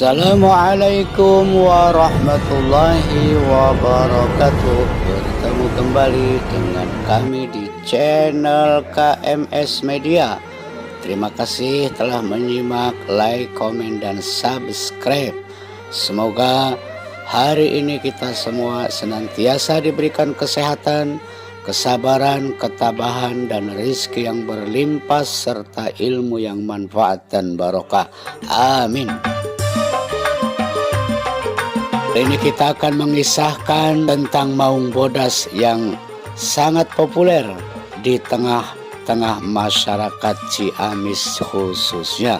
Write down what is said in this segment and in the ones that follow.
Assalamualaikum warahmatullahi wabarakatuh. Bertemu kembali dengan kami di channel KMS Media. Terima kasih telah menyimak, like, komen, dan subscribe. Semoga hari ini kita semua senantiasa diberikan kesehatan, kesabaran, ketabahan, dan rezeki yang berlimpah serta ilmu yang manfaat dan barokah. Amin. Ini kita akan mengisahkan tentang Maung Bodas yang sangat populer di tengah-tengah masyarakat Ciamis khususnya.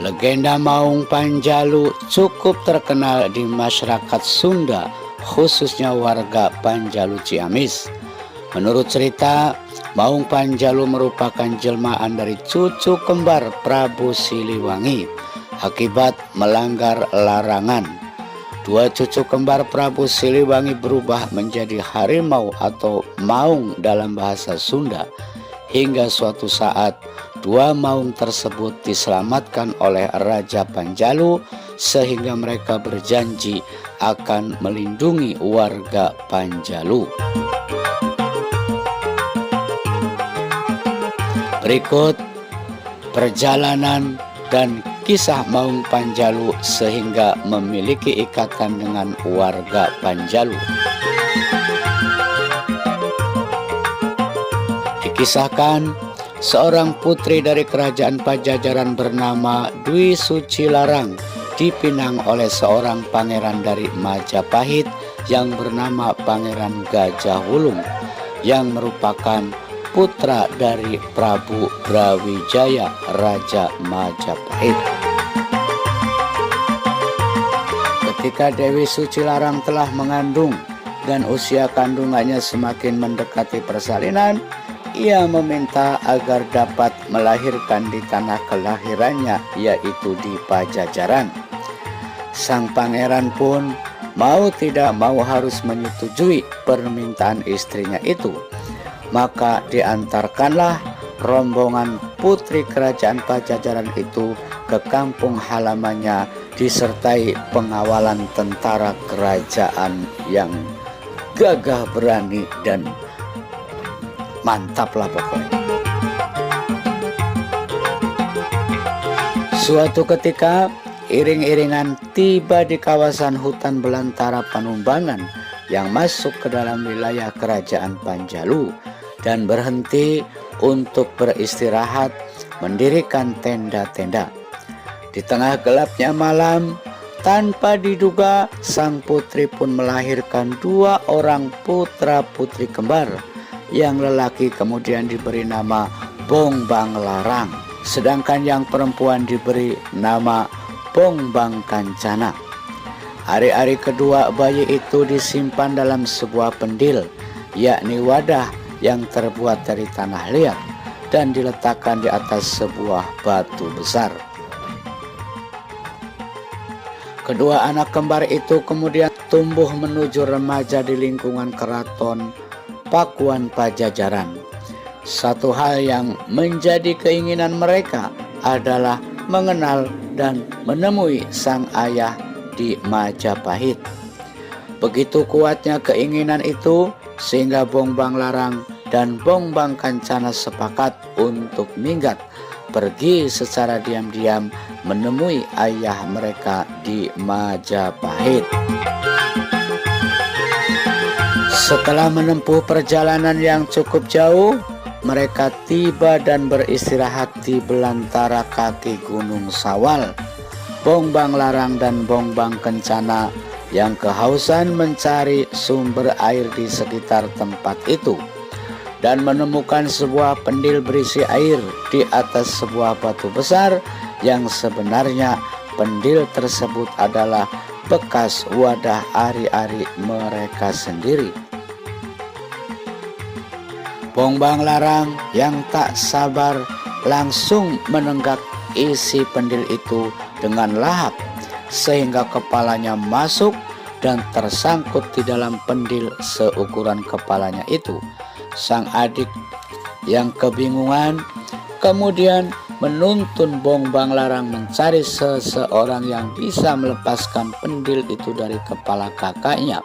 Legenda Maung Panjalu cukup terkenal di masyarakat Sunda, khususnya warga Panjalu Ciamis. Menurut cerita, Maung Panjalu merupakan jelmaan dari cucu kembar Prabu Siliwangi akibat melanggar larangan. Dua cucu kembar Prabu Siliwangi berubah menjadi harimau atau maung dalam bahasa Sunda. Hingga suatu saat, dua maung tersebut diselamatkan oleh Raja Panjalu sehingga mereka berjanji akan melindungi warga Panjalu. Berikut perjalanan dan kisah Maung Panjalu sehingga memiliki ikatan dengan warga Panjalu. Dikisahkan, seorang putri dari kerajaan Pajajaran bernama Dwi Suci Larang dipinang oleh seorang pangeran dari Majapahit yang bernama Pangeran Gajah Wulung, yang merupakan putra dari Prabu Brawijaya, Raja Majapahit. Ketika Dewi Suci Larang telah mengandung dan usia kandungannya semakin mendekati persalinan, ia meminta agar dapat melahirkan di tanah kelahirannya, yaitu di Pajajaran. Sang pangeran pun mau tidak mau harus menyetujui permintaan istrinya itu. Maka diantarkanlah rombongan putri kerajaan Pajajaran itu ke kampung halamannya disertai pengawalan tentara kerajaan yang gagah berani dan mantap lah pokoknya. Suatu ketika iring-iringan tiba di kawasan hutan belantara Panumbangan yang masuk ke dalam wilayah kerajaan Panjalu dan berhenti untuk beristirahat mendirikan tenda-tenda. Di tengah gelapnya malam, tanpa diduga sang putri pun melahirkan dua orang putra putri kembar. Yang lelaki kemudian diberi nama Bongbang Larang, sedangkan yang perempuan diberi nama Bongbang Kancana. Hari-hari kedua bayi itu disimpan dalam sebuah pendil, yakni wadah yang terbuat dari tanah liat dan diletakkan di atas sebuah batu besar. Kedua anak kembar itu kemudian tumbuh menuju remaja di lingkungan keraton Pakuan Pajajaran. Satu hal yang menjadi keinginan mereka adalah mengenal dan menemui sang ayah di Majapahit. Begitu kuatnya keinginan itu sehingga Bongbang Larang dan Bongbang Kancana sepakat untuk minggat pergi secara diam-diam menemui ayah mereka di Majapahit. Setelah menempuh perjalanan yang cukup jauh, mereka tiba dan beristirahat di belantara kaki Gunung Sawal. Bongbang Larang dan Bongbang Kencana yang kehausan mencari sumber air di sekitar tempat itu dan menemukan sebuah pendil berisi air di atas sebuah batu besar yang sebenarnya pendil tersebut adalah bekas wadah ari-ari mereka sendiri. Bongbang Larang yang tak sabar langsung menenggak isi pendil itu dengan lahap sehingga kepalanya masuk dan tersangkut di dalam pendil seukuran kepalanya itu. Sang adik yang kebingungan kemudian menuntun Bong Banglarang mencari seseorang yang bisa melepaskan pendil itu dari kepala kakaknya.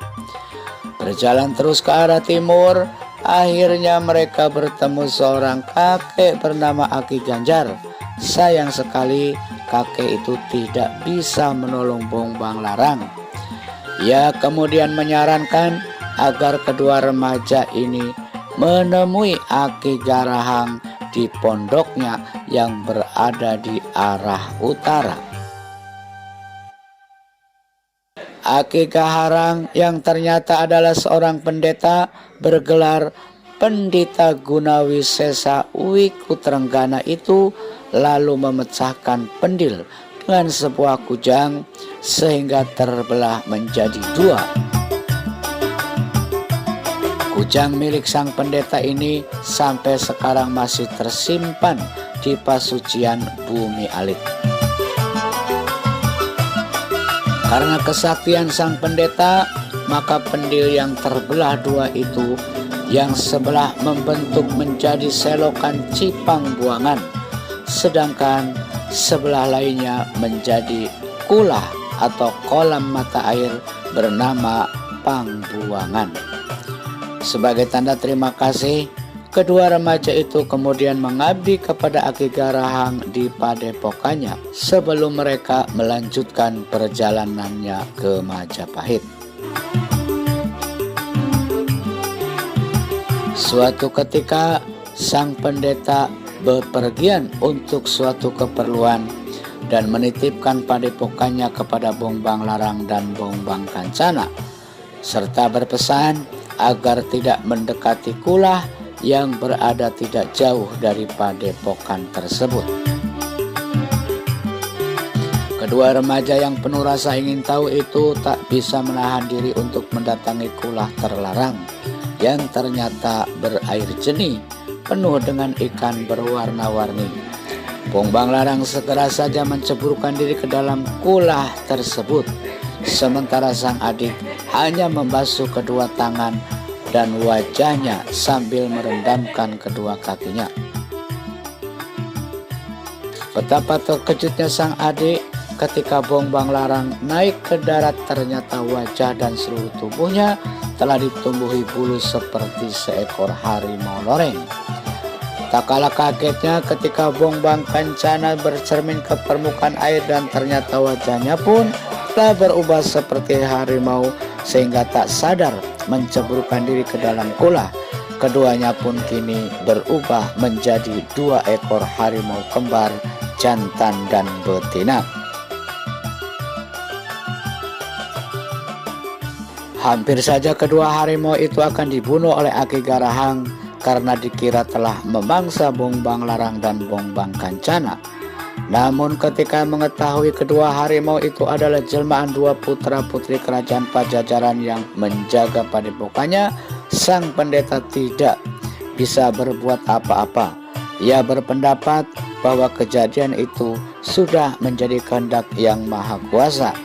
Berjalan terus ke arah timur, akhirnya mereka bertemu seorang kakek bernama Aki Ganjar. Sayang sekali kakek itu tidak bisa menolong Bong Banglarang. Ia kemudian menyarankan agar kedua remaja ini menemui Aki Garahang di pondoknya yang berada di arah utara. Aki Garahang yang ternyata adalah seorang pendeta bergelar Pendeta Gunawisesa Wiku Trenggana itu lalu memecahkan pendil dengan sebuah kujang sehingga terbelah menjadi dua. Kujang milik sang pendeta ini sampai sekarang masih tersimpan di Pasucian Bumi Alit. Karena kesaktian sang pendeta, maka pendil yang terbelah dua itu yang sebelah membentuk menjadi selokan cipang buangan, sedangkan sebelah lainnya menjadi kulah atau kolam mata air bernama Pangbuangan. Sebagai tanda terima kasih, kedua remaja itu kemudian mengabdi kepada Aki Garahang di padepokannya sebelum mereka melanjutkan perjalanannya ke Majapahit. Suatu ketika sang pendeta bepergian untuk suatu keperluan dan menitipkan padepokannya kepada Bong Banglarang dan Bong Bangkancana, serta berpesan agar tidak mendekati kulah yang berada tidak jauh dari padepokan tersebut. Kedua remaja yang penuh rasa ingin tahu itu tak bisa menahan diri untuk mendatangi kulah terlarang yang ternyata berair jernih penuh dengan ikan berwarna-warni. Bong Banglarang segera saja menceburkan diri ke dalam kulah tersebut, sementara sang adik hanya membasuh kedua tangan dan wajahnya sambil merendamkan kedua kakinya. Betapa terkejutnya sang adik ketika Bong Banglarang naik ke darat, ternyata wajah dan seluruh tubuhnya telah ditumbuhi bulu seperti seekor harimau loreng. Tak kalah kagetnya ketika Bong Bangkancana bercermin ke permukaan air dan ternyata wajahnya pun telah berubah seperti harimau sehingga tak sadar menceburkan diri ke dalam kulah. Keduanya pun kini berubah menjadi dua ekor harimau kembar, jantan dan betina. Hampir saja kedua harimau itu akan dibunuh oleh Aki Garahang karena dikira telah memangsa Bong Banglarang dan Bong Bangkancana. Namun ketika mengetahui kedua harimau itu adalah jelmaan dua putra putri kerajaan Pajajaran yang menjaga padepokannya, sang pendeta tidak bisa berbuat apa-apa. Ia berpendapat bahwa kejadian itu sudah menjadi kehendak yang maha kuasa.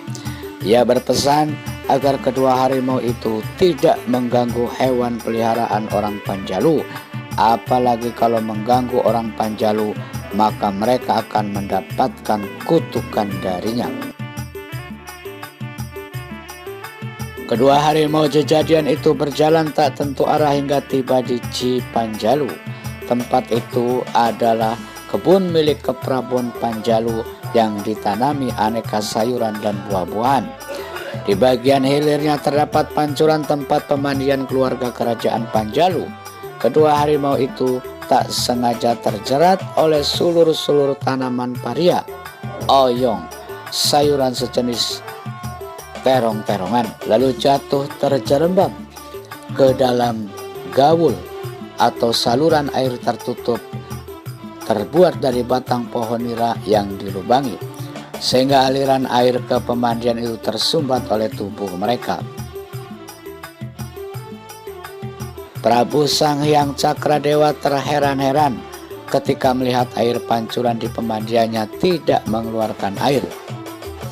Ia berpesan agar kedua harimau itu tidak mengganggu hewan peliharaan orang Panjalu, apalagi kalau mengganggu orang Panjalu maka mereka akan mendapatkan kutukan darinya. Kedua harimau Jejadian itu berjalan tak tentu arah hingga tiba di Cipanjalu. Tempat itu adalah kebun milik Keprabon Panjalu yang ditanami aneka sayuran dan buah-buahan. Di bagian hilirnya terdapat pancuran tempat pemandian keluarga kerajaan Panjalu. Kedua harimau itu tak sengaja terjerat oleh sulur-sulur tanaman paria, oyong, sayuran sejenis terong-terongan, lalu jatuh terjerembab ke dalam gawul atau saluran air tertutup terbuat dari batang pohon nira yang dilubangi, sehingga aliran air ke pemandian itu tersumbat oleh tubuh mereka. Prabu Sang Hyang Cakradewa terheran-heran ketika melihat air pancuran di pemandiannya tidak mengeluarkan air.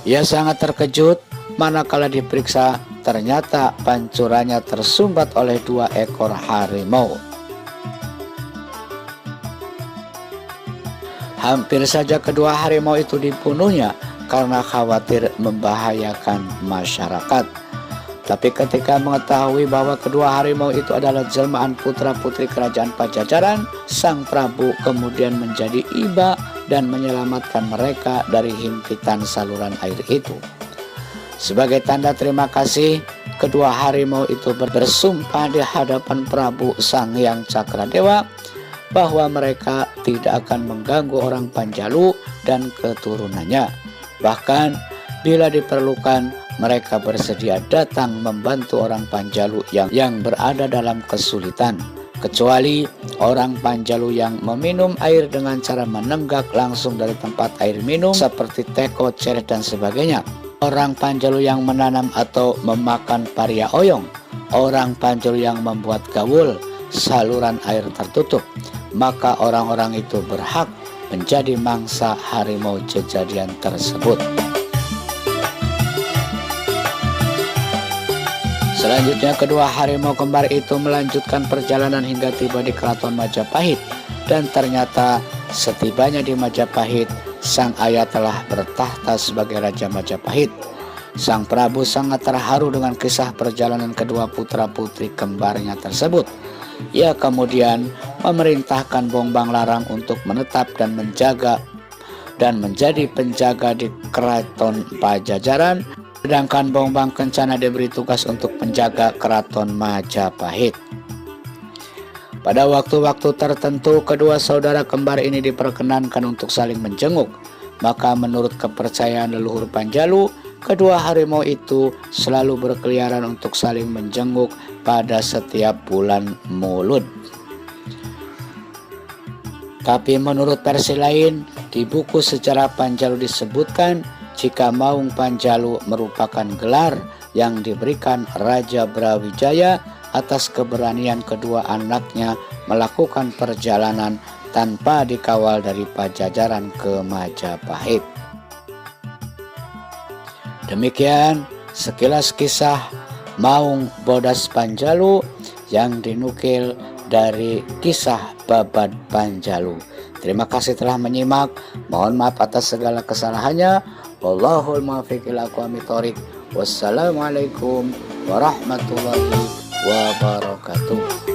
Ia sangat terkejut manakala diperiksa ternyata pancurannya tersumbat oleh dua ekor harimau. Hampir saja kedua harimau itu dibunuhnya karena khawatir membahayakan masyarakat. Tapi ketika mengetahui bahwa kedua harimau itu adalah jelmaan putra-putri kerajaan Pajajaran, Sang Prabu kemudian menjadi iba dan menyelamatkan mereka dari himpitan saluran air itu. Sebagai tanda terima kasih, kedua harimau itu bersumpah di hadapan Prabu Sang Hyang Cakradewa bahwa mereka tidak akan mengganggu orang Panjalu dan keturunannya. Bahkan bila diperlukan, mereka bersedia datang membantu orang Panjalu yang berada dalam kesulitan, kecuali orang Panjalu yang meminum air dengan cara menenggak langsung dari tempat air minum seperti teko, ceret, dan sebagainya. Orang Panjalu yang menanam atau memakan paria oyong, orang Panjalu yang membuat gaul saluran air tertutup, maka orang-orang itu berhak menjadi mangsa harimau Jejadian tersebut. Selanjutnya kedua harimau kembar itu melanjutkan perjalanan hingga tiba di keraton Majapahit, dan ternyata setibanya di Majapahit, sang ayah telah bertahta sebagai Raja Majapahit. Sang Prabu sangat terharu dengan kisah perjalanan kedua putra-putri kembarnya tersebut. Ia kemudian memerintahkan Bongbang Larang untuk menetap dan menjadi penjaga di keraton Pajajaran, sedangkan Bongbang Kencana diberi tugas untuk menjaga keraton Majapahit. Pada waktu-waktu tertentu, kedua saudara kembar ini diperkenankan untuk saling menjenguk. Maka menurut kepercayaan leluhur Panjalu, kedua harimau itu selalu berkeliaran untuk saling menjenguk pada setiap bulan Mulud. Tapi menurut versi lain, di buku sejarah Panjalu disebutkan jika Maung Panjalu merupakan gelar yang diberikan Raja Brawijaya atas keberanian kedua anaknya melakukan perjalanan tanpa dikawal dari Pajajaran ke Majapahit. Demikian sekilas kisah Maung Bodas Panjalu yang dinukil dari kisah Babad Panjalu. Terima kasih telah menyimak. Mohon maaf atas segala kesalahannya. Wallahul muwaffiq ila aqwamit thoriq. Wassalamualaikum warahmatullahi wabarakatuh.